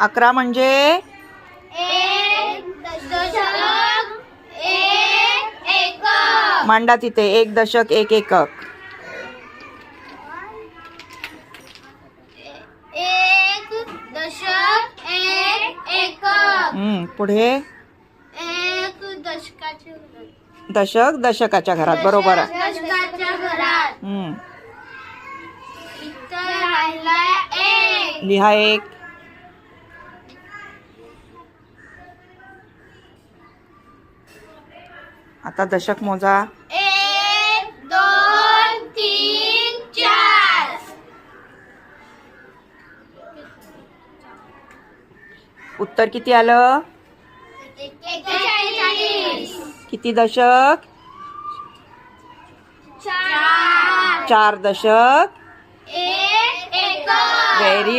11 म्हणजे 1 दशक 1 एकक. मांडा तिथे 1 दशक 1 एकक. 1 दशक 1 एकक. पुढे 1 दशकाच्या घरात. दशक दशकाच्या घरात. बरोबर आहे. दशकाच्या घरात. इथं राहिला 1. लिहा 1. आता दशक मोजा. 1 2 3 4. उत्तर किती आलं? 41. किती दशक? 4 4 दशक 1 एकक. व्हेरी